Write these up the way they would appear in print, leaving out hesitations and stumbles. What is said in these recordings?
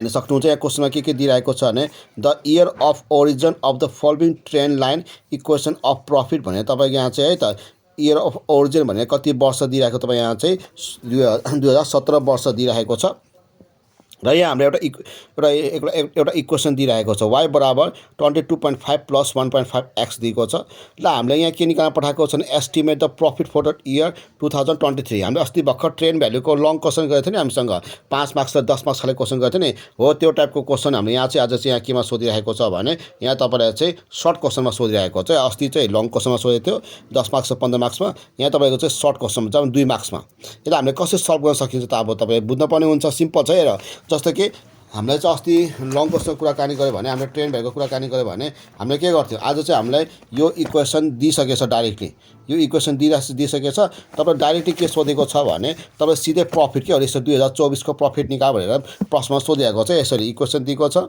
हेर्न सक्नुहुन्छ यहाँ क्वेसनमा के दिइरहेको छ भने the year of origin of the following trend line equation of profit भनेर तपाईँको यहाँ चाहिँ है त इयर अफ ओरिजिन भनेर कति वर्ष दिइरहेको तपाईँ यहाँ चाहिँ 2017 वर्ष दिइरहेको छ र यहाँ हाम्रो एउटा इक्वेसन दिइरहेको छ y बराबर 22.5 प्लस 1.5 x दिएको छ ल हामीले यहाँ के निकाल्न पठाएको छ भने estimate the profit for the year 2023 हामीले अस्ति भर्खर ट्रेन भ्यालुको लङ क्वेसन गरेको थियो नि हामीसँग 5 मार्क्स र 10 मार्क्स खाले क्वेसन गरेको थियो नि हो त्यो टाइपको क्वेसन हामीले यहाँ चाहिँ आज चाहिँ यहाँ केमा सोधिरहेको छ भने यहाँ तपाईँलाई चाहिँ सर्ट क्वेसनमा सोधिरहेको छ अस्ति चाहिँ लङ क्वेसनमा सोधेको थियो 10 मार्क्स र 15 मार्क्समा यहाँ तपाईँको चाहिँ सर्ट क्वेसनमा चाहिँ 2 मार्क्समा यसलाई हामीले कसरी सल्भ गर्न सकिन्छ त अब तपाईँ बुझ्नुपर्ने हुन्छ सिम्पल छ हेर जस्तो कि हामीले चाहिँ अस्ति लङ क्वेसनको कुराकानी गऱ्यो भने हामीले ट्रेन भएको कुराकानी गऱ्यो भने हामीले के गर्थ्यौँ आज चाहिँ हामीलाई यो इक्वेसन दिइसकेछ डाइरेक्टली यो इक्वेसन दिइसकेछ तपाईँ डाइरेक्टली के सोधेको छ भने तपाईँ सिधै प्रफिट के हो यसो 2024 को प्रफिट निकाल भनेर प्रश्नमा सोधेको छ यसरी इक्वेसन दिएको छ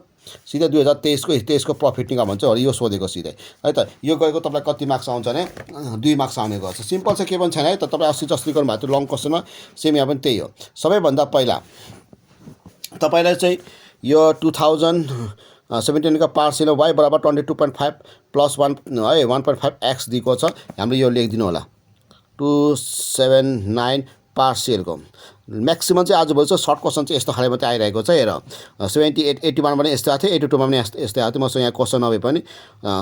सिधै 2023 को प्रफिट निकाल भन्छ यो सोधेको सिधै है त यो गरेको तपाईँलाई कति मार्क्स आउँछ भने 2 मार्क्स आउने गर्छ सिम्पल चाहिँ के पनि छैन है त तपाईँ अस्ति जस्तै गर्नुभएको थियो लङ क्वेसनमा सेम यहाँ पनि त्यही हो सबैभन्दा पहिला तपाईलाई चाहिँ यो 2017 का पार्सियल y बराबर 22.5 प्लस 1 है 1.5 x दिएको छ हामीले यो लेखिदिनु होला 279 पार्सियलको म्याक्सिमम चाहिँ आज भोलि चाहिँ सर्ट क्वेसन चाहिँ यस्तो खाले मात्रै आइरहेको छ हेर 78 81 पनि यस्तै आएको थियो 82 मा पनि यस्तै आएको थियो मसँग यहाँ क्वेसन नभए पनि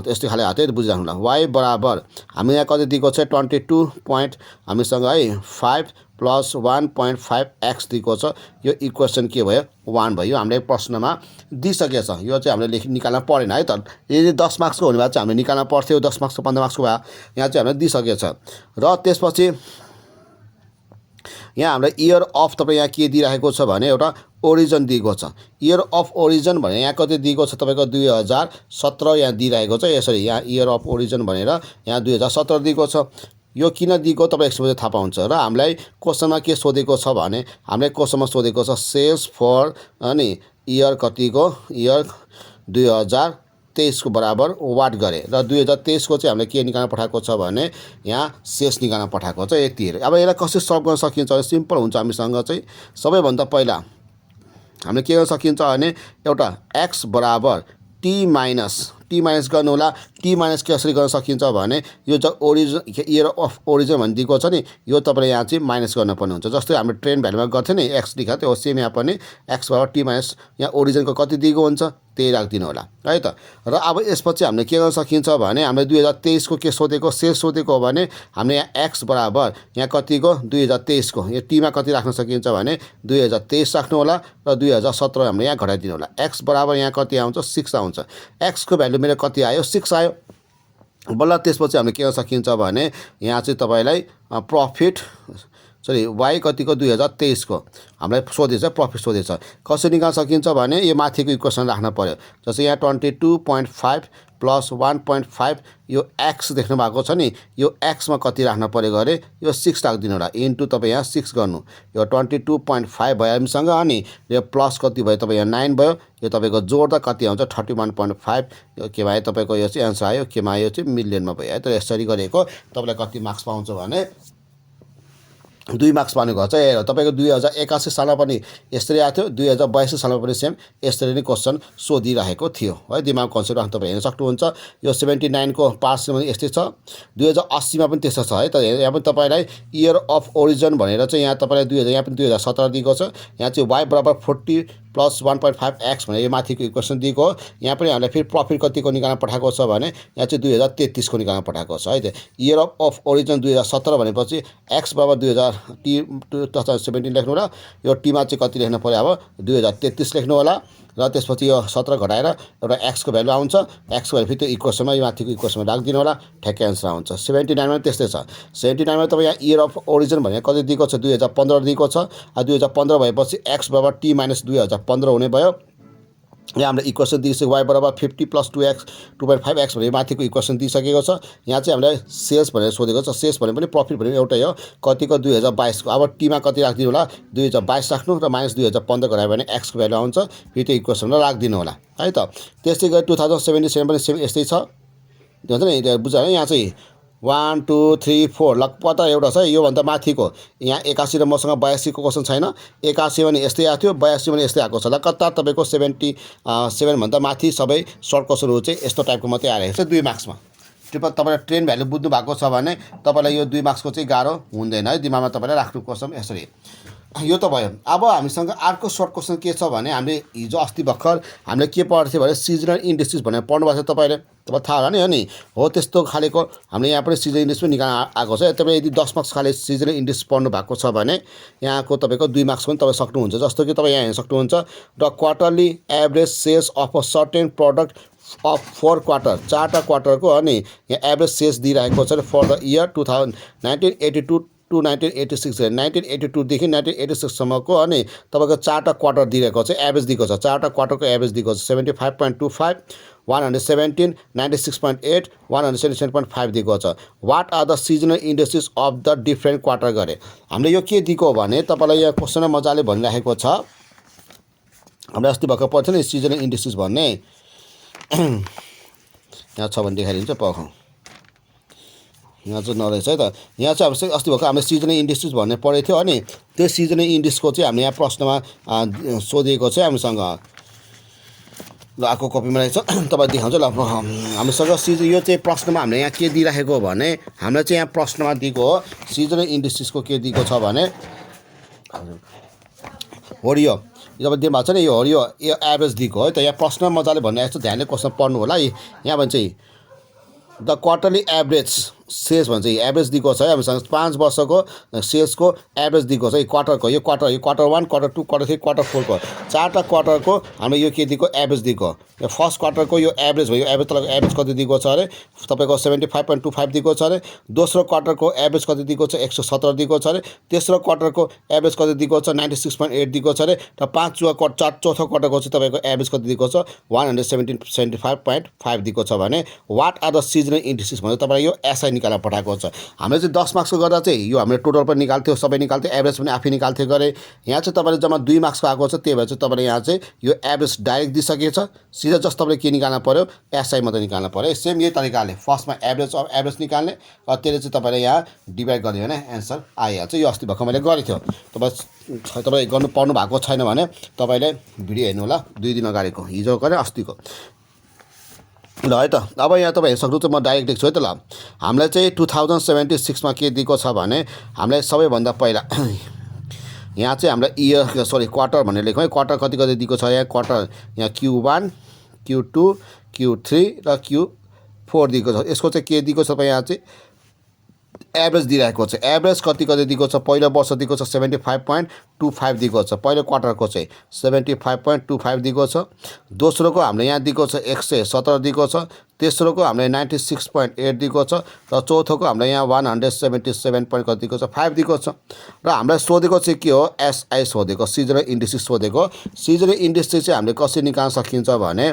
यस्तै खाले आएको थियो बुझिराख्नु होला y बराबर हामी यहाँ कति दिएको छ 22 पोइन्ट हामीसँग है 5 प्लस 1.5 x दिएको छ यो इक्वेसन के भयो 1 भयो हामीले प्रश्नमा दिइसकेको छ यो चाहिँ हामीले निकाल्न परेन है त यदि 10 मार्क्सको हुने भए चाहिँ हामीले निकाल्न पर्थ्यो 10 मार्क्सको 15 मार्क्सको भए यहाँ चाहिँ हामीले दिइसकेको छ र त्यसपछि यहाँ हाम्रो इयर अफ तपाईँ यहाँ के दिइरहेको छ भने एउटा ओरिजिन दिएको छ इयर अफ ओरिजिन भने यहाँ कति दिएको छ तपाईँको 2017 यहाँ दिइरहेको छ यसरी यहाँ इयर अफ ओरिजिन भनेर यहाँ 2017 दिएको छ यो किन दिएको तपाईँ एकछिन थाहा पाउँछ र हामीलाई क्वेसनमा के सोधेको छ भने हामीले क्वेसनमा सोधेको छ सेल्स फर अनि इयर कतिको इयर 2023 को बराबर वाट गरे र 2023 को चाहिँ हामीले के निकाल्न पठाएको छ भने यहाँ सेल्स निकाल्न पठाएको छ यति अब यसलाई कसरी सल्भ गर्न सकिन्छ भने सिम्पल हुन्छ हामीसँग चाहिँ सबैभन्दा पहिला हामीले के गर्न सकिन्छ भने एउटा x बराबर t माइनस गर्नु होला t माइनस कसरी गर्न सकिन्छ भने यो चाहिँ ओरिजिन इयर अफ ओरिजिन भन्ने दिएको छ नि यो तपाईले यहाँ चाहिँ माइनस गर्नुपर्ने हुन्छ जस्तै हाम्रो ट्रेन भ्यालुमा गर्थ्यो नि x दिएको थियो सेम यहाँ पनि x बराबर t माइनस यहाँ ओरिजिनको कति दिएको हुन्छ त्यही राखिदिनु होला है त र अब यसपछि हामीले के गर्न सकिन्छ भने हामीले 2023 को के सोधेको सेल्स सोधेको हो भने हामीले यहाँ x बराबर यहाँ कतिको 2023 को यो t मा कति राख्न सकिन्छ भने 2023 राख्नु होला र 2017 हामीले यहाँ घटाइदिनु होला x बराबर यहाँ कति आउँछ 6 आउँछ x को भ्यालु मेरो कति आयो 6 आयो बल्ल त्यसपछि हामीले के गर्न सकिन्छ भने यहाँ चाहिँ तपाईलाई प्रफिट सरी y कतिको 2023 को हामीलाई सोधेछ प्रफिट सोधेछ कसरी निकाल्न सकिन्छ भने यो माथिको इक्वेसन राख्न पर्यो जस्तै यहाँ 22.5 प्लस 1.5 यो x देख्नु भएको छ नि यो x मा कति राख्न पर्यो गरे यो 6 राखिदिनु होला इन्टु तपाईँ यहाँ 6 गर्नु यो 22.5 भयो हामीसँग अनि यो प्लस कति भयो तपाईँ यहाँ 9 भयो यो तपाईँको जोड्दा कति आउँछ 31.5 यो के भयो तपाईँको यो चाहिँ एन्सर आयो केमा आयो चाहिँ मिलियनमा भयो है त यसरी गरेको तपाईँलाई कति मार्क्स पाउँछ भने 2 मार्क्स पाउने गर्छ तपाईको 2081 सालमा पनि यस्तै आएको थियो 2082 सालमा पनि सेम यस्तै नै क्वेसन सोधिरहेको थियो है दिमाग कन्सेप्ट राख्न तपाईँ हेर्न सक्नुहुन्छ यो 79 को पार्समा यस्तै छ 2080 मा पनि त्यस्तो छ है त यहाँ पनि तपाईलाई इयर अफ ओरिजिन भनेर चाहिँ यहाँ तपाईलाई 2000 यहाँ पनि 2017 दिएको छ यहाँ चाहिँ y बराबर 40 प्लस 1.5 x भनेर यो माथिको इक्वेसन दिएको हो यहाँ पनि हामीले फेरि प्रफिट कतिको निकाल्न पठाएको छ भने यहाँ चाहिँ 2033 को निकाल्न पठाएको छ है त इयर अफ ओरिजिन 2017 भनेपछि x बराबर 2017 लेख्नु होला यो t मा चाहिँ कति लेख्नु पर्यो अब 2033 लेख्नु होला र त्यसपछि यो 17 घटाएर एउटा x को भ्यालु आउँछ x को भ्यालु फेरि त्यो इक्वेसनमा यो माथिको इक्वेसनमा राखिदिनु होला ठ्याक्कै एन्सर आउँछ 79 मा त्यस्तै छ 79 मा तपाईँ यहाँ इयर अफ ओरिजिन भनेर कति दिएको छ 2015 दिएको छ 2015 भएपछि x बराबर t माइनस 2015 हुने भयो यहाँ हामीले इक्वेसन दिइसक्यो y बराबर 50 प्लस 2x 2.5x भनेर माथिको इक्वेसन दिइसकेको छ यहाँ चाहिँ हामीलाई सेल्स भनेर सोधेको छ सेल्स भने पनि प्रफिट भने एउटै हो कतिको 2022 को अब t मा कति राखिदिनु होला 2022 राख्नु र माइनस 2015 गरायो भने x को भ्यालु आउँछ फेरि त्यो इक्वेसनमा राखिदिनु होला है त त्यस्तै गरी 2077 पनि सेम यस्तै छ भन्छ नि बुझ्यो यहाँ चाहिँ 1 2 3 4 लगभग एउटा छ योभन्दा माथिको यहाँ 81 र मसँग 82 को क्वेसन छैन 81 भने यस्तै आएको थियो 82 भने यस्तै आएको छ लगातार तपाईँको 77 भन्दा माथि सबै सर्ट क्वेसनहरू चाहिँ यस्तो टाइपको मात्रै आइरहेको छ 2 मार्क्समा त्यो तपाईँले ट्रेन भ्यालु बुझ्नु भएको छ भने तपाईँलाई यो 2 मार्क्सको चाहिँ गाह्रो हुँदैन है दिमागमा तपाईँले राख्नुपर्छ यसरी यो त भयो अब हामीसँग अर्को सर्ट क्वेसन के छ भने हामीले हिजो अस्ति भर्खर हामीले के पढेको थियो भने सिजनल इन्डेक्सेस भनेर पढ्नु भएको छ तपाईँलाई थाहा होला नि हो नि हो त्यस्तो खालेको हामीले यहाँ पनि सिजनल इन्डेक्स पनि निकाल्न आएको छ तपाईँ यदि 10 मार्क्स खाले सिजनल इन्डेक्स पढ्नु भएको छ भने यहाँको तपाईँको 2 मार्क्स पनि तपाईँ सक्नुहुन्छ जस्तो कि तपाईँ यहाँ हेर्न सक्नुहुन्छ the quarterly average sales of a certain product of 4 quarter 4टा क्वार्टरको अनि यहाँ एभरेज सेल्स दिइरहेको छ फर द इयर 1982 टु 1986 1982 देखि 1986 सम्मको अनि तपाईँको 4टा क्वार्टर दिएको छ एभरेज दिएको छ 4टा क्वार्टरको एभरेज दिएको छ 75.25 117 96.8 177.5 दिएको छ what are the seasonal indexes of the different quarter गरे हामीले यो के दिएको भने तपाईँलाई यहाँ क्वेसनमा मजाले भनिराखेको छ हामीले अस्ति भर्खर पढ्थ्यो नि सिजनल इन्डेक्सेस भन्ने यहाँ छ भने देखाइदिन्छ पख यहाँ चाहिँ नरहेछ है त यहाँ चाहिँ अब अस्ति भर्खर हामीले सिजनल इन्डेक्सेस भन्ने पढेको थियो अनि त्यो सिजनल इन्डेक्सको चाहिँ हामीले यहाँ प्रश्नमा सोधिएको छ हामीसँग ल अर्को कपीमा रहेछ तपाईँ देखाउँछ ल हामीसँग सिजन यो चाहिँ प्रश्नमा हामीले यहाँ के दिइराखेको भने हामीलाई चाहिँ यहाँ प्रश्नमा दिएको हो सिजनल इन्डेक्सेसको के दिएको छ भने हरियो जब दिनु भएको छ नि यो हरियो यो एभरेज दिएको है त यहाँ प्रश्न मजाले भनिरहेको छ ध्यानले क्वेसन पढ्नु होला यहाँ भन्छ द क्वार्टरली एभरेज सेल्स भन्छ एभरेज दिएको छ है हामीसँग 5 वर्षको सेल्सको एभरेज दिएको छ क्वार्टरको यो क्वार्टर 1 क्वार्टर 2 क्वार्टर 3 क्वार्टर 4 को 4टा क्वार्टरको हामीले यो के दिएको एभरेज दिएको यो फर्स्ट क्वार्टरको यो एभरेज भयो एभरेज तपाईँको एभरेज कति दिएको छ अरे तपाईँको 75.25 दिएको छ अरे दोस्रो क्वार्टरको एभरेज कति दिएको छ 117 दिएको छ अरे तेस्रो क्वार्टरको एभरेज कति दिएको छ 96.8 दिएको छ अरे र चौथो क्वार्टरको चाहिँ तपाईँको एभरेज कति दिएको छ 175.5 दिएको छ भने what are the seasonal indexes भनेर तपाईँलाई यो एसआई निकालेर पठाएको छ हामीले चाहिँ 10 मार्क्सको गर्दा चाहिँ यो हामीले टोटल पनि निकाल्थ्यो सबै निकाल्थ्यो एभरेज पनि आफै निकाल्थ्यो गरे यहाँ चाहिँ तपाईँले जम्मा 2 मार्क्सको आएको छ त्यही भएर चाहिँ तपाईँले यहाँ चाहिँ यो एभरेज डाइरेक्ट दिइसकेको छ सिधा जस्ट तपाईँले के निकाल्न पर्यो एसआई मात्रै निकाल्न पर्यो सेम यही तरिकाले फर्स्टमा एभरेज अफ एभरेज निकाल्ने र त्यसले चाहिँ तपाईँले यहाँ डिभाइड गरिदियो भने एन्सर आइहाल्छ यो अस्ति भर्खर मैले गरेको थियो तपाईँ गर्नु पर्नु भएको छैन भने तपाईँले भिडियो हेर्नु होला 2 दिन अगाडिको हिजो गरे अस्तिको ल है त अब यहाँ तपाईँ हेर्न सक्नुहुन्छ म डाइरेक्ट देख्छु है त ल हामीलाई चाहिँ 2076 मा के दिएको छ भने हामीलाई सबैभन्दा पहिला यहाँ चाहिँ हामीलाई इयर सरी क्वार्टर भनेर लेखौँ है क्वार्टर कति कति दिएको छ यहाँ क्वार्टर यहाँ Q1 Q2 Q3 र Q4 दिएको छ यसको चाहिँ के दिएको छ तपाईँ यहाँ चाहिँ एभरेज दिइरहेको छ एभरेज कति कति दिएको छ पहिलो वर्ष दिएको छ 75.25 दिएको छ पहिलो क्वार्टरको चाहिँ 75.25 दिएको छ दोस्रोको हामीले यहाँ दिएको छ 117 दिएको छ तेस्रोको हामीले 96.8 दिएको छ र चौथोको हामीले यहाँ 177 कति दिएको छ 5 दिएको छ र हामीलाई सोधेको चाहिँ के हो एसआई सोधेको सिजनल इन्डेक्सेस सोधेको सिजनल इन्डेक्सेस चाहिँ हामीले कसरी निकाल्न सकिन्छ भने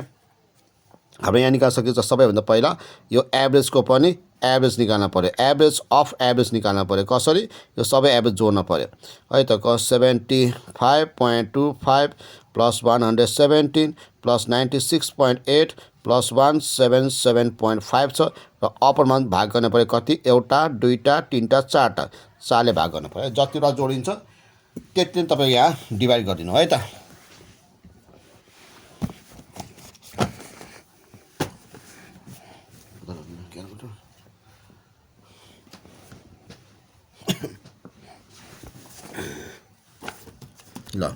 हामीले यहाँ निकाल्न सकिन्छ सबैभन्दा पहिला यो एभरेजको पनि एभरेज निकाल्न पर्यो एभरेज अफ एभरेज निकाल्न पर्यो कसरी यो सबै एभरेज जोड्न पर्यो है त 75.25 प्लस 117 प्लस 96.8 प्लस 177.5 छ र अपरमा भाग गर्न पर्यो कति एउटा दुईटा तीनटा चारटा 4ले भाग गर्न पर्यो जतिवटा जोडिन्छ त्यति नै तपाईँ यहाँ डिभाइड गरिदिनु है त ल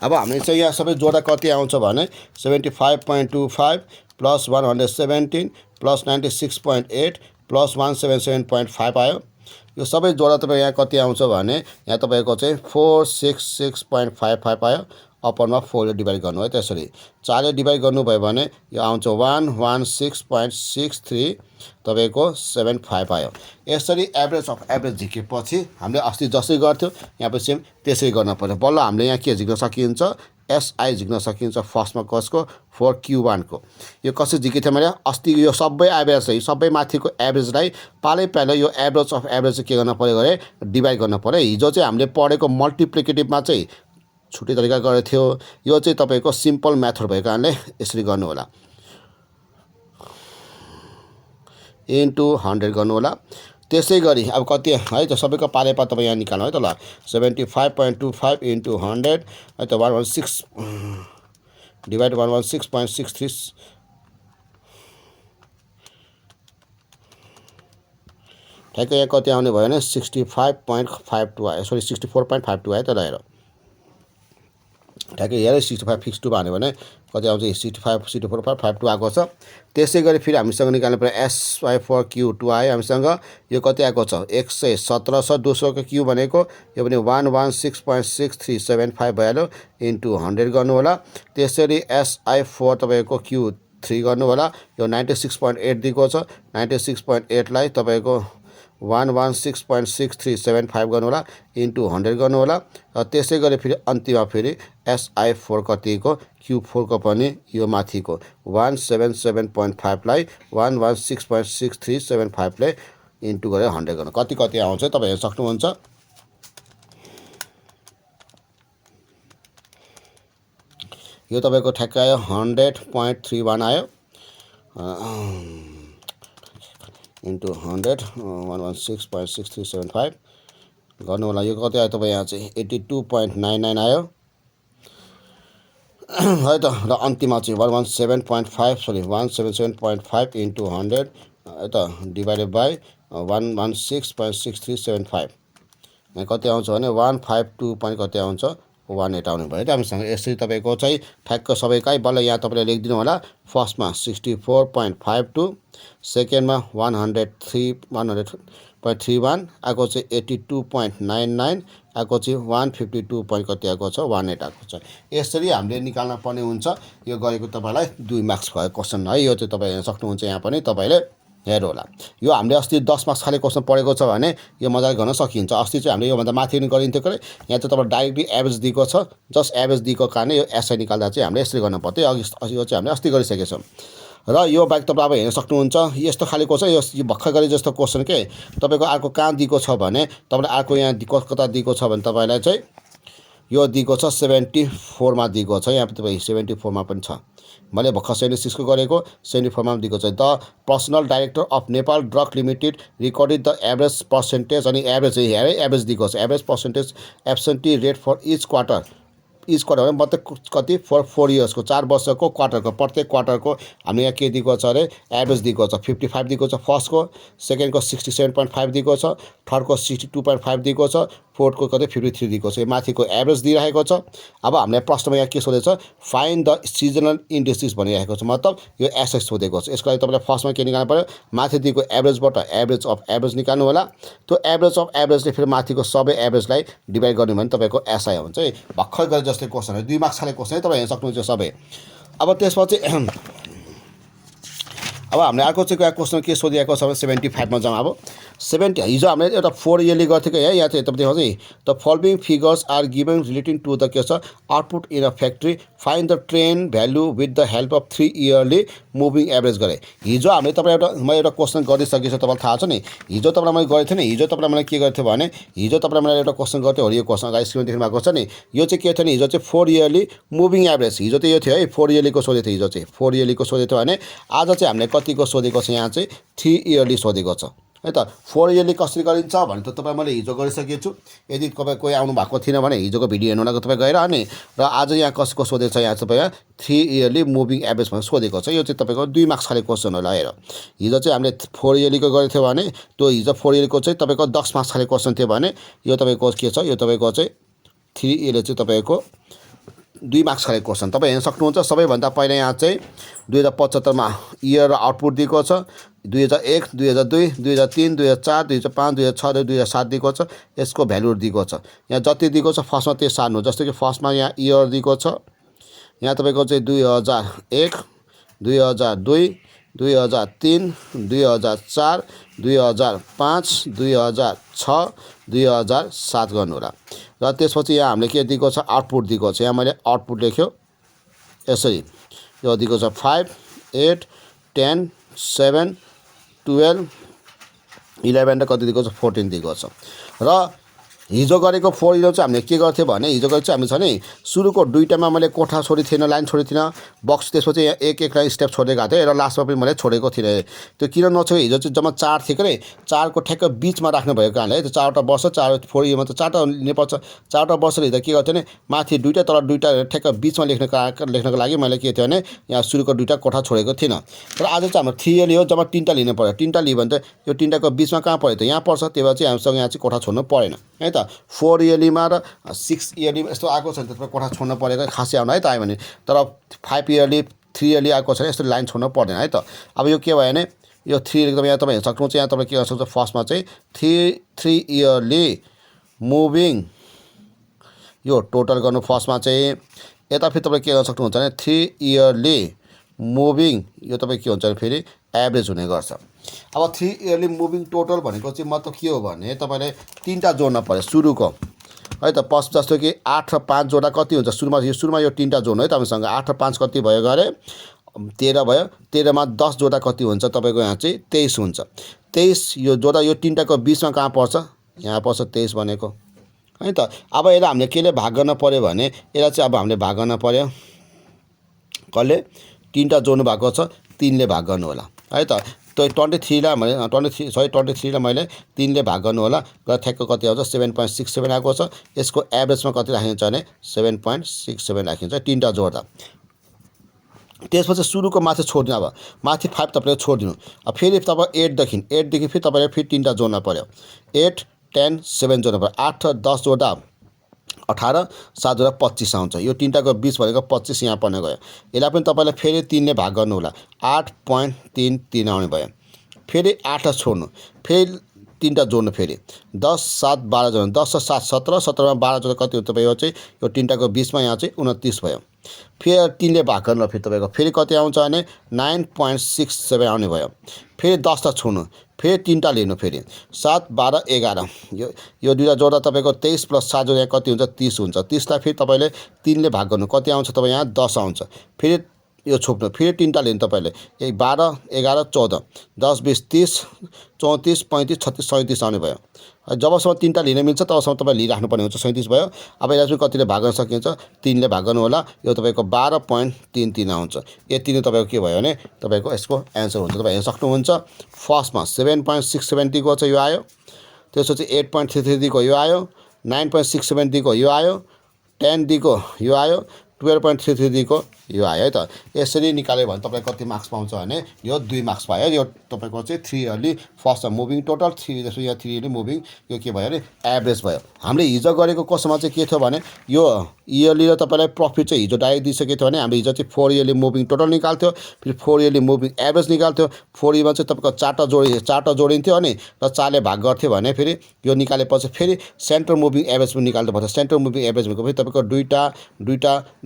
अब हामीले चाहिँ यहाँ सबै जोड्दा कति आउँछ भने 75.25 प्लस 117 प्लस 96.8 प्लस 177.5 आयो यो सबै जोड्दा तपाईँ यहाँ कति आउँछ भने यहाँ तपाईँको चाहिँ 466.55 आयो अपरमा 4ले डिभाइड गर्नु है त्यसरी 4ले डिभाइड गर्नुभयो भने यो आउँछ 116.63 तपाईँको 75 आयो यसरी एभरेज अफ एभरेज झिकेपछि हामीले अस्ति जसरी गर्थ्यो यहाँ पनि सेम त्यसरी गर्न पर्छ बल्ल हामीले यहाँ के झिक्न सकिन्छ एसआई झिक्न सकिन्छ फर्स्टमा कसको 4Q1 को यो कसरी झिकेको थियो मैले अस्ति यो सबै एभरेज है सबै माथिको एभरेजलाई पालै पालो यो एभरेज अफ एभरेज के गर्न पर्यो भने डिभाइड गर्न पर्यो हिजो चाहिँ हामीले पढेको मल्टिप्लिकेटिभमा चाहिँ छुट्टै तरिका गरेको थियो यो चाहिँ तपाईँको सिम्पल मेथड भएको कारणले यसरी गर्नु होला इन्टु 100 गर्नु होला त्यसै गरी अब कति है त सबैको पालेपा तपाईँ यहाँ निकाल्नु है त ल 75.25 इन्टु 100 है त 116 डिभाइड 116.63 ठ्याक्कै यहाँ कति आउने भयो भने 65.52 आयो सरी 64.52 आयो त ल हेर ठ्याक्कै हेरेँ 65 भन्यो भने कति आउँछ 64.52 आएको छ त्यसै गरी फेरि हामीसँग निकाल्नु पर्यो एसवाई फर क्यू 2 आयो हामीसँग यो कति आएको छ 117 छ दोस्रोको क्यू भनेको यो पनि 116.6375 भइहाल्यो इन्टु 100 गर्नु होला त्यसरी एसआई 4 तपाईँको क्यू 3 गर्नु होला यो 96.8 दिएको छ 96.8 लाई तपाईँको 116.6375 गर्नु होला इन्टु 100 गर्नु होला र त्यसै गरी फेरि अन्तिममा फेरि SI4 कतिको Q4 को पनि यो माथिको 177.5 लाई 116.6375 ले इन्टु गरेर 100 गर्नु कति आउँछ तपाईं हेर्न सक्नुहुन्छ यो तपाईको ठ्याक्कै आयो 100.31 आयो into 100 116.6375 गर्नु होला यो कति आयो तपाईँ यहाँ चाहिँ 82.99 आयो है त र अन्तिममा चाहिँ 117.5 सरी 177.5 into 100 है त डिभाइडेड बाइ 116.6375 यहाँ कति आउँछ भने 152 पनि कति आउँछ 18 आउने भयो हामीसँग यसरी तपाईको चाहिँ ठ्याक्क सबैकै बल्ल यहाँ तपाईले लेखिदिनु होला फर्स्टमा 64.52 सेकेन्डमा 103.31 आको चाहिँ 82.99 आको चाहिँ 152 point कति आको छ 18 आको छ यसरी हामीले निकाल्न पर्ने हुन्छ यो गरेको तपाईलाई 2 मार्क्स भएको क्वेशन है यो चाहिँ तपाई हेर्न सक्नुहुन्छ यहाँ पनि तपाईले हेर्नु होला यो हामीले अस्ति 10 मार्क्स खाले क्वेशन पढेको छ भने यो मजाले गर्न सकिन्छ अस्ति चाहिँ हामीले यो भन्दा माथि पनि गरिन्थ्यो करे यहाँ चाहिँ तपाईले डाइरेक्टली एभरेज दिएको छ जस्ट एभरेज दिएको कारणले यो एसआई निकाल्दा चाहिँ हामीले यसरी गर्न पर्थ्यो अघि यो चाहिँ हामीले अस्ति गरिसकेका छौं र यो बाइक तपाईले अब हेर्न सक्नुहुन्छ यस्तो खाले क्वेशन यो भर्खर गरे जस्तो क्वेशन के तपाईको अर्को कहाँ दिएको छ भने तपाईले अर्को यहाँ कता दिएको छ भने तपाईलाई चाहिँ यो दिएको छ 74 मा दिएको छ यहाँ तपाई 74 मा पनि छ मैले भर्खर 76 को गरेको 74 मा दिएको छ the personal director of Nepal drug limited recorded the average percentage अनि एभरेज हेरे एभरेज दिएको छ average percentage absentee rate for each quarter भने मतलब कति फर 4 इयर्स को 4 वर्षको क्वार्टरको प्रत्येक क्वार्टरको हामीले यहाँ के दिएको छ अरे एभरेज दिएको छ 55 दिएको छ फर्स्ट को सेकेन्ड को 67.5 दिएको छ थर्ड को 62.5 दिएको छ फोर्थ को कति 53 दिएको छ यो माथिको एभरेज दिइरहेको छ अब हामीले प्रश्नमा यहाँ के सोधेछ फाइन्ड द सिजनल इन्डिसेस भनिरहेको छ मतलब यो एसएस सोधेको छ यसको लागि तपाईले फर्स्टमा के निकाल्नु पर्यो माथि दिएको एभरेजबाट एभरेज अफ एभरेज निकाल्नु होला त्यो एभरेज अफ एभरेजले फेरि माथिको सबै एभरेजलाई डिभाइड गर्नु भने तपाईको एसआई हुन्छ भर्खर गरे जस्तै क्वेशन हो 2 मार्क्स खाले क्वेशन तपाईले हेर्न सक्नुहुन्छ सबै अब त्यसपछि अब हामीले अर्को चाहिँ क्वेशन के सोधिएको छ भने 75 मा जाउँ अब 70 हिजो हामीले एउटा 4 इयरली गर्थ्यो यहाँ यहाँ चाहिँ तपाईले देख्नुहुन्छ the following figures are given relating to the के छ output in a factory find the trend value with the help of 3 yearly moving average गरे हिजो हामीले तपाईले म एउटा क्वेशन गरिसकेछु तपाईलाई थाहा छ नि हिजो तपाईलाई मैले गरेथे नि हिजो तपाईलाई मैले के गर्थ्यो भने हिजो तपाईलाई मैले एउटा क्वेशन गर्थ्यो हो यो क्वेशन अगाडि स्क्रिनमा देख्नु भएको छ नि यो चाहिँ के थियो नि हिजो चाहिँ 4 इयरली मुभिङ एभरेज हिजो चाहिँ यो थियो है 4 इयरली को सोधेको थियो हिजो चाहिँ 4 इयरली को सोधेको थियो भने आज चाहिँ हामीले कतिको सोधेको छ यहाँ चाहिँ 3 इयरली सोधेको छ है त 4 इयरली कसरी गरिन्छ भने त तपाई मैले हिजो गरिसकेको छु यदि तपाई कोही आउनु भएको थिएन भने हिजोको भिडियो हेर्नुलाई तपाई गएर अनि र आज यहाँ कसको सोधेको छ यहाँ तपाई 3 इयरली मुभिङ एभरेज भनेर सोधेको छ यो चाहिँ तपाईको 2 मार्क्स खाले क्वेशन होला हेर हिजो चाहिँ हामीले 4 इयरली को गरेको थियो भने त्यो हिजो 4 इयरली को चाहिँ तपाईको 10 मार्क्स खाले क्वेशन थियो भने यो तपाईको के छ यो तपाईको चाहिँ 3 इयरली चाहिँ तपाईको 2 मार्क्स खाले क्वेशन तपाई हेर्न सक्नुहुन्छ सबैभन्दा पहिला यहाँ चाहिँ 2075 मा इयर र आउटपुट दिएको छ 2001 2002 2003 2004 2005 2006 र 2007 दिएको छ यसको भ्यालु दिएको छ यहाँ जति दिएको छ फर्स्टमा त्यो सार्नु जस्तो कि फर्स्टमा यहाँ इयर दिएको छ यहाँ तपाईको चाहिँ 2001 2002 2003 2004 2005 2006 2007 गर्नु होला र त्यसपछि यहाँ हामीले के दिएको छ आउटपुट दिएको छ यहाँ मैले आउटपुट लेख्यो यसरी यो दिएको छ 5 8 10 7 12 11 र कति दिएको छ 14 दिएको छ र हिजो गरेको फोर इयर चाहिँ हामीले के गर्थ्यो भने हिजो गरेको चाहिँ हामी छ नि सुरुको दुईटामा मैले कोठा छोडेको थिएन लाइन छोडेको थिएन बक्स त्यसपछि यहाँ एक लाइन स्टेप छोडेको गएको थिएँ र लास्टमा पनि मैले छोडेको थिइनँ त्यो किन नछोडेको हिजो चाहिँ जम्मा 4 थियो के चारको ठ्याक्क बिचमा राख्नु भएको कारणले है त्यो 4वटा वर्ष 4 फोर इयरमा त 4वटा लिनुपर्छ 4वटा वर्षले हिँड्दा के गर्थ्यो भने माथि दुईटा तल दुईटा ठ्याक्क बिचमा लेख्नको लागि मैले के थियो भने यहाँ सुरुको दुईटा कोठा छोडेको थिइनँ तर आज चाहिँ हाम्रो 3 इयरली हो जम्मा 3टा लिनु पर्यो 3टा लियो भने त यो 3टाको बिचमा कहाँ पर्यो त यहाँ पर्छ त्यही भएर चाहिँ हामीसँग यहाँ चाहिँ कोठा छोड्नु परेन है त 4 इयरलीमा र 6 इयरलीमा यस्तो आएको छ भने त कोठा छोड्नु परेको खासै आउनु है त आयो भने तर 5 इयरली 3 इयरली आएको छ भने यस्तो लाइन छोड्नु पर्दैन है त अब यो के भयो भने यो 3 एकदम यहाँ तपाईँ हेर्न सक्नुहुन्छ यहाँ तपाईँ के गर्न सक्नुहुन्छ फर्स्टमा चाहिँ 3 इयरली मुभिङ यो टोटल गर्नु फर्स्टमा चाहिँ यता फेरि तपाईँ के गर्न सक्नुहुन्छ भने 3 इयरली मुभिङ यो तपाईँ के हुन्छ भने फेरि एभरेज हुने गर्छ अब 3 इयरली मुभिङ टोटल भनेको चाहिँ मतलब के हो भने तपाईँले 3टा जोड्न पर्यो सुरुको है त फर्स्ट जस्तो कि 8 र 5 जोड्दा कति हुन्छ सुरुमा यो 3टा जोड्नु है तपाईँसँग 8 र 5 कति भयो गरे 13 भयो 13मा 10 जोड्दा कति हुन्छ तपाईँको यहाँ चाहिँ 23 हुन्छ 23 यो जोड्दा यो 3टाको बिचमा कहाँ पर्छ यहाँ पर्छ 23 भनेको है त अब यसलाई हामीले केले भाग गर्न पर्यो भने यसलाई चाहिँ अब हामीले भाग गर्न पर्यो कसले 3टा जोड्नु भएको छ 3ले भाग गर्नु होला है त त्यो 23लाई मैले 23लाई मैले 3ले भाग गर्नु होला र ठ्याक्क कति आउँछ 7.67 आएको छ यसको एभरेजमा कति राखिन्छ भने 7.67 राखिन्छ 3टा जोड्दा त्यसपछि सुरुको माथि छोड्दिनु अब माथि 5 तपाईँले छोड्दिनु अब फेरि तपाईँ 8 देखि फेरि तपाईँले फेरि 3टा जोड्न पर्यो 8 10 7 जोड्नु पर्यो 8 र 10 जोड्दा 18 7 जोड्दा 25 आउँछ यो 3टाको बिच भनेको 25 यहाँ पर्ने गयो यसलाई पनि तपाईँले फेरि 3ले भाग गर्नु होला 8.33 आउने भयो फेरि 8 छोड्नु फेरि 3टा जोड्नु फेरि 10 7 12 जोड्नु 10 र 7 17 17मा 12 जोड्दा कति हुन्छ तपाईँको चाहिँ यो 3टाको बिचमा यहाँ चाहिँ 29 भयो फेरि 3ले भाग गर्नु फेरि तपाईँको फेरि कति आउँछ भने 9.67 आउने भयो फेरि 10 टा छोड्नु फेरि 3टा लिनु फेरि 7 12 11 यो दुईटा जोड्दा तपाईँको 23 + 7 जोड्दा कति हुन्छ 30 हुन्छ 30लाई फेरि तपाईँले 3ले भाग गर्नु कति आउँछ तपाईँ यहाँ 10 आउँछ फेरि यो छोप्नु फेरि 3टा लिनु तपाईँले 12 11 14 10 20 30 34 35 36 37 आउने भयो जबसम्म 3टा लिन मिल्छ तबसम्म तपाईँ लिइराख्नुपर्ने हुन्छ 37 भयो अब यसलाई चाहिँ कतिले भाग गर्न सकिन्छ 3ले भाग गर्नु होला यो तपाईँको 12.33 आउँछ यति नै तपाईँको के भयो भने तपाईँको यसको एन्सर हुन्छ तपाईँ हेर्न सक्नुहुन्छ फर्स्टमा 7.67 दिएको छ यो आयो त्यसपछि 8.33 दिएको यो आयो 9.67 दिएको यो आयो 10 दिएको यो आयो 12.33 दिएको यो आयो है त यसरी निकाल्यो भने तपाईँ कति मार्क्स पाउँछ भने यो 2 मार्क्स पायो यो तपाईँको चाहिँ 3 इयरली फर्स्ट मुभिङ टोटल 3 जस्तो यहाँ 3 इयरली मुभिङ यो के भयो भने एभरेज भयो हामीले हिजो गरेको कोसमा चाहिँ के थियो भने यो इयरली र तपाईँलाई प्रफिट चाहिँ हिजो डाइरेक्ट दिइसकेको थियो भने हामीले हिजो चाहिँ 4 इयरली मुभिङ टोटल निकाल्थ्यो फेरि 4 इयरली मुभिङ एभरेज निकाल्थ्यो 4 इयरमा चाहिँ तपाईँको 4टा जोडिन्थ्यो अनि र 4ले भाग गर्थ्यो भने फेरि यो निकालेपछि फेरि सेन्ट्रल मुभिङ एभरेज पनि निकाल्नु पर्छ सेन्ट्रल मुभिङ एभरेज भनेको फेरि तपाईँको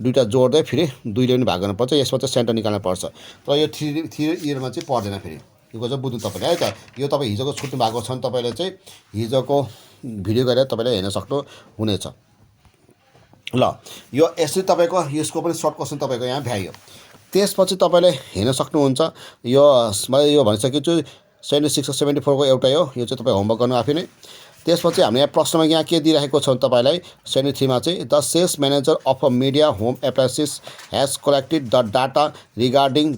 दुईटा जोड्दै फेरि 2ले पनि भाग गर्नुपर्छ यसमा चाहिँ सेन्टर निकाल्नु पर्छ तर यो 3 इयरमा चाहिँ पर्दैन फेरि यो चाहिँ बुझ्नु तपाईँले है त यो तपाईँ हिजोको छुट्नु भएको छ भने तपाईँले चाहिँ हिजोको भिडियो गरेर तपाईँले हेर्न सक्नु हुनेछ ल यो यसरी तपाईँको यसको पनि सर्ट क्वेसन तपाईँको यहाँ भ्याइयो त्यसपछि तपाईँले हेर्न सक्नुहुन्छ यो मैले यो भनिसकेको छु 76 र 74 को एउटै हो यो चाहिँ तपाईँ होमवर्क गर्नु आफै नै त्यसपछि हामीले यहाँ प्रश्नमा यहाँ के दिइरहेको छ तपाईँलाई 73 मा चाहिँ the sales manager of a media home appliances has collected the data regarding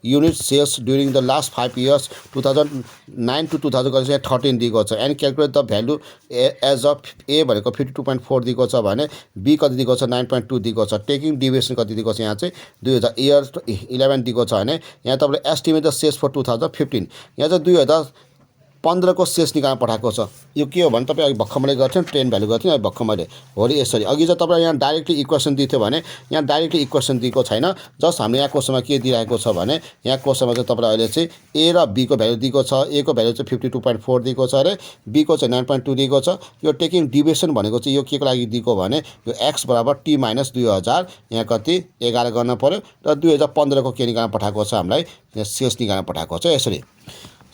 unit sales during the last 5 years 2009 to 2013 दिएको छ and calculate the value as of a भनेको 52.4 दिएको छ भने बी कति दिएको छ 9.2 दिएको छ टेकिङ डिभिएसन कति दिएको छ यहाँ चाहिँ 2000 इयर 11 दिएको छ भने यहाँ तपाईँले एस्टिमेट द सेल्स फर 2015 यहाँ चाहिँ 2015 को सेल्स निकाल्न पठाएको छ यो के हो भने तपाईँ अघि भर्खर मैले गर्थ्यो ट्रेन भ्यालु गर्थ्यो अहिले भर्खर मैले हो रे यसरी अघि चाहिँ तपाईँ यहाँ डाइरेक्टली इक्वेसन दिथ्यो भने यहाँ डाइरेक्टली इक्वेसन दिएको छैन जस्ट हामीले यहाँ क्वेसनमा के दिइरहेको छ भने यहाँ क्वेसनमा चाहिँ तपाईँलाई अहिले चाहिँ ए र बी को भ्यालु दिएको छ ए को भ्यालु चाहिँ 52.4 दिएको छ अरे बी को चाहिँ 9.2 दिएको छ यो टेकिङ डिभिएसन भनेको चाहिँ यो के को लागि दिएको भने यो x बराबर t - 2000 यहाँ कति 11 गर्न पर्यो र 2015 को के निकाल्न पठाएको छ हामीलाई यहाँ सेल्स निकाल्न पठाएको छ यसरी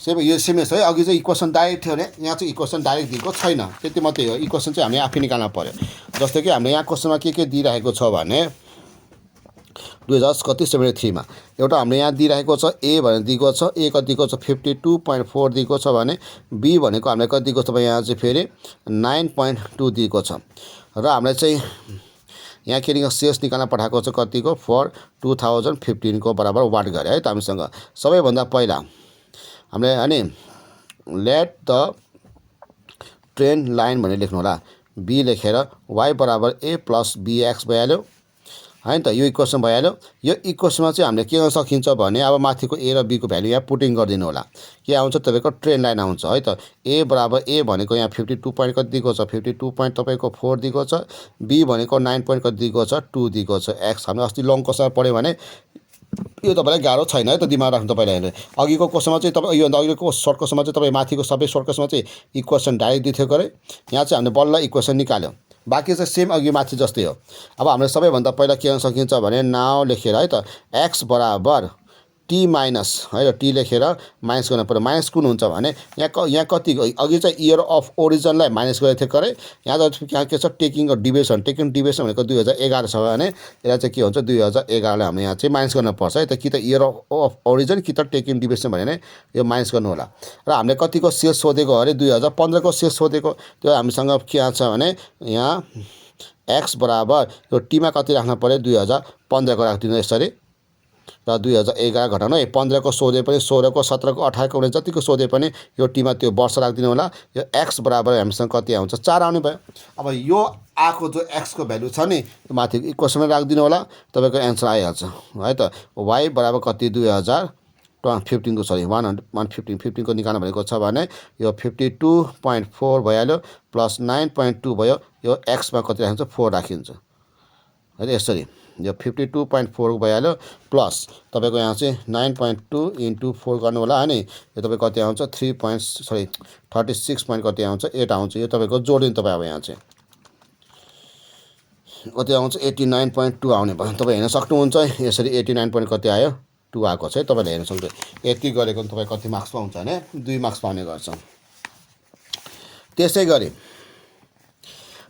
यो सेमेस है अघि चाहिँ इक्वेसन डाइरेक्ट थियो भने यहाँ चाहिँ इक्वेसन डाइरेक्ट दिएको छैन त्यति मात्रै हो इक्वेसन चाहिँ हामीले आफै निकाल्न पर्यो जस्तै कि हामीले यहाँ क्वेसनमा के दिइरहेको छ भने 2073 मा एउटा हामीले यहाँ दिइरहेको छ ए भनेर दिएको छ, ए कति दिएको छ 52.4 दिएको छ भने बी भनेको हामीलाई कति दिएको छ तपाईँ यहाँ चाहिँ फेरि 9.2 दिएको छ र हामीलाई चाहिँ यहाँ के शेष निकाल्न पठाएको छ कतिको फर 2015 को बराबर वाट गरे है त हामीसँग। सबैभन्दा पहिला हामीले अनि लेट द ट्रेन लाइन भनेर लेख्नु होला, बी लेखेर y बराबर a प्लस bx भइहाल्यो हैन त। यो इक्वेसन भइहाल्यो। यो इक्वेसनमा चाहिँ हामीले के गर्न सकिन्छ भने अब माथिको a र b को भ्यालु यहाँ पुटिङ गरिदिनु होला, के आउँछ तपाईको ट्रेन लाइन आउँछ है त। a बराबर a भनेको यहाँ 52 पॉइंट कति दिएको छ 52 पॉइंट तपाईको 4 दिएको छ, b भनेको 9 पॉइंट कति दिएको छ 2 दिएको छ, x हामीले अस्ति लङ क्वेसनमा पढ्यो भने यो तपाईलाई गाह्रो छैन है त, दिमाग राख्नु तपाईले हेर्नु। अघिको क्वेसनमा चाहिँ तपाई यो अघिको सर्ट क्वेसनमा चाहिँ तपाई माथिको सबै सर्ट क्वेसनमा चाहिँ इक्वेसन डाइरेक्ट दिथ्यो गरे, यहाँ चाहिँ हामीले बल्ल इक्वेसन निकाल्यो, बाँकी चाहिँ सेम अघि माथि जस्तै हो। अब हामीले सबैभन्दा पहिला के गर्न सकिन्छ भने नाउ लेखेर है त x बराबर t माइनस है र t लेखेर माइनस गर्न पर्यो। माइनस कुन हुन्छ भने यहाँ कति अघि चाहिँ इयर अफ ओरिजिनलाई माइनस गरेको थियो करे, यहाँ त यहाँ के छ टेकिङ डिभिजन, टेकिङ डिभिजन भनेको 2011 छ भने यसलाई चाहिँ के हुन्छ 2011 लाई हामीले यहाँ चाहिँ माइनस गर्न पर्छ है त, कि त इयर अफ ओरिजिन कि त टेकिङ डिभिजन भने यो माइनस गर्नु होला। र हामीले कतिको सेस सोधेको अरे 2015 को सेस सोधेको, त्यो हामीसँग के आछ भने यहाँ x बराबर यो t मा कति राख्न पर्यो 2015 को राख्दिनु यसरी र 2011 घटाउनु है, 15 को सोधे पनि 16 को 17 को 18 को जतिको सोधे पनि यो टीमा त्यो वर्ष राख्दिनु होला। यो x बराबर हामीसँग कति आउँछ 4 आउने भयो। अब यो आको जो x को भ्यालु छ नि माथि इक्वेसनमा राख्दिनु होला, तपाईको आन्सर आइहाल्छ है त। y बराबर कति 2015 को सरी 115 को निकाल्न भनेको छ भने यो 52.4 भइहाल्यो प्लस 9.2 भयो, यो x मा कति राखिन्छ 4 राखिन्छ है यसरी, यो 52.4 भइहाल्यो प्लस तपाईको यहाँ चाहिँ 9.2 इन्टु 4 गर्नु होला हैन, यो तपाईको कति आउँछ 36 पॉइन्ट कति आउँछ 8 आउँछ। यो तपाईको जोडिनु तपाई अब यहाँ चाहिँ कति आउँछ 89.2 आउने भयो। तपाई हेर्न सक्नुहुन्छ यसरी 89 पॉइन्ट कति आयो 2 आएको छ है, तपाईले हेर्न सक्नुहुन्छ। यति गरेको तपाई कति मार्क्स पाउँछ भने 2 मार्क्स पाउने गर्छ। त्यसै गरी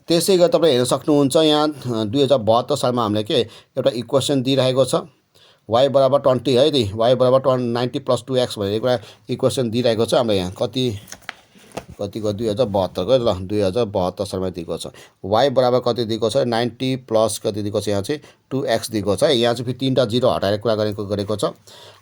तपाईले हेर्न सक्नुहुन्छ यहाँ 2072 सालमा हामीले के एउटा इक्वेसन दिइरहेको छ y बराबर 20 है दी, y बराबर 90 प्लस 2x भनेर एउटा इक्वेसन दिइरहेको छ हामीले यहाँ कतिको 2072 को ल 2072 सालमा दिएको छ। y बराबर कति दिएको छ 90 प्लस कति दिएको छ यहाँ चाहिँ 2x दिएको छ है, यहाँ चाहिँ फेरि तीनटा जिरो हटाएर कुरा गरेको छ।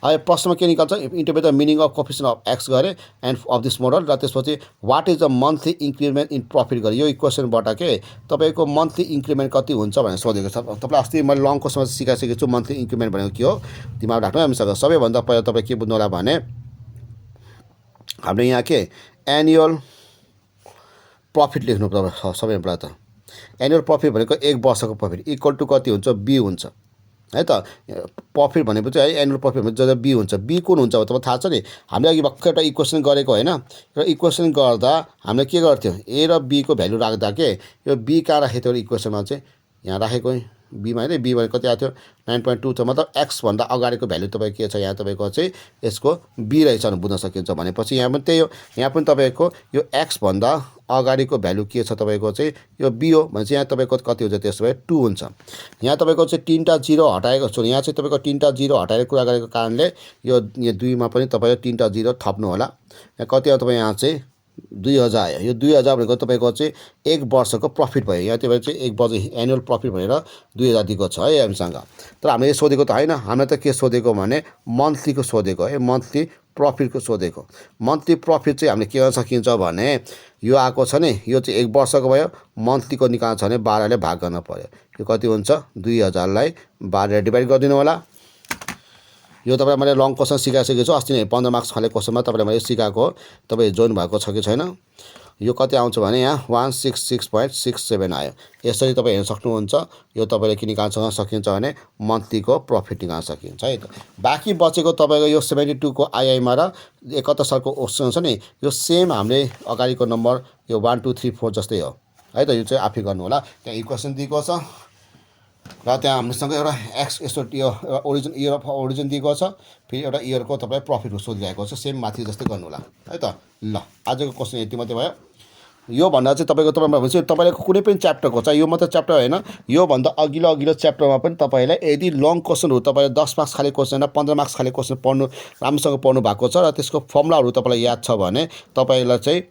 अब प्रश्नमा के निकाल्छ interpret the meaning of coefficient of x गरे एन्ड अफ दिस मोडल, र त्यसपछि what is the monthly increment in profit गरे। यो इक्वेसनबाट के तपाईको मन्थली इन्क्रिमेन्ट कति हुन्छ भनेर सोधेको छ। तपाईलाई अस्ति मैले लङ क्वेसनमा सिकाइसकेको छु मन्थली इन्क्रिमेन्ट भनेको के हो, दिमाग राख्नु हामीसँग। सबैभन्दा पहिला तपाईँ के बुझ्नु होला भने हामीले यहाँ के एनुअल प्रफिट लेख्नु पर्छ। सबैभन्दा पहिला त एनुअल प्रफिट भनेको एक वर्षको प्रफिट इक्वल टु कति हुन्छ बी हुन्छ है त। प्रफिट भनेपछि है एनुअल प्रफिट भनेपछि जब बी हुन्छ, बी कुन हुन्छ अब तपाईलाई थाहा छ नि, हामीले अघि भर्खर एउटा इक्वेसन गरेको हैन, र इक्वेसन गर्दा हामीले के गर्थ्यो ए र बी को भ्यालु राख्दा के यो बी कहाँ राखेको थियो इक्वेसनमा चाहिँ यहाँ राखेको बी मा हैन, बी भनेको कति आएको थियो 9.2 थियो, मतलब x भन्दा अगाडिको भ्यालु तपाई के छ यहाँ तपाईको चाहिँ यसको बी रहेछ भने बुझ्न सकिन्छ। भनेपछि यहाँ पनि त्यही हो, यहाँ पनि तपाईको यो x भन्दा अगाडिको भ्यालु के छ तपाईको चाहिँ यो बी हो भने चाहिँ यहाँ तपाईको कति हुन्छ त्यसो भए 2 हुन्छ। यहाँ तपाईको चाहिँ तीनटा जिरो हटाएको छु, यहाँ चाहिँ तपाईको तीनटा जिरो हटाएर कुरा गरेको कारणले यो 2 मा पनि तपाईले तीनटा जिरो थप्नु होला। यहाँ कति हो तपाई यहाँ चाहिँ 2000 आयो। यो 2000 भनेको तपाईको चाहिँ एक वर्षको प्रफिट भयो, यहाँ त्यही चाहिँ एक वर्ष एनुअल प्रफिट भनेर 2000 दिएको छ है हामीसँग। तर हामीले सोधेको त हैन, हामीले त के सोधेको भने मन्थलीको सोधेको है, मन्थली प्रफिटको सोधेको। मन्थली प्रफिट चाहिँ हामीले के गर्न सकिन्छ भने यो आएको छ नि, यो चाहिँ एक वर्षको भयो, मन्थलीको निकाल्नु छ भने 12 ले भाग गर्न पर्यो। यो कति हुन्छ 2000 लाई 12 ले डिभाइड गरिदिनु होला। यो तपाईलाई मैले लङ क्वेसन सिकाइसकेको छु अस्ति नै 15 मार्क्स खाले क्वेसनमा तपाईलाई मैले सिकाएको, तपाई जोइन भएको छ कि छैन। यो कति आउँछ भने यहाँ 166.67 आयो। यसरी तपाईँ हेर्न सक्नुहुन्छ। यो तपाईले के निकाल्न सकिन्छ भने मन्थलीको प्रफिट निकाल्न सकिन्छ है त। बाँकी बचेको तपाईको यो 72 को आइआईमा र 71 सालको क्वेसन छ नि, यो सेम हामीले अगाडिको नम्बर यो 1 2 3 4 जस्तै हो है त। यो चाहिँ आफै गर्नु होला, त्यहाँ इक्वेसन दिएको छ र त्यहाँ हामीसँग एउटा एक्स यस्तो यो ओरिजिन इयर अफ ओरिजिन दिएको छ, फेरि एउटा इयरको तपाईँ प्रफिट सोधिरहेको छ, सेम माथि जस्तै गर्नु होला है त। ल आजको क्वेसन यति मात्रै भयो। यो भन्दा चाहिँ तपाईँमा भनेपछि तपाईँले कुनै पनि च्याप्टरको चाहिँ यो मात्र च्याप्टर होइन योभन्दा अघिल्लो च्याप्टरमा पनि तपाईँलाई यदि लङ क्वेसनहरू तपाईँले 10 मार्क्स खाले क्वेसन र 15 मार्क्स खाले क्वेसन पढ्नु राम्रोसँग पढ्नु भएको छ र त्यसको फर्मुलाहरू तपाईँलाई याद छ भने तपाईँलाई चाहिँ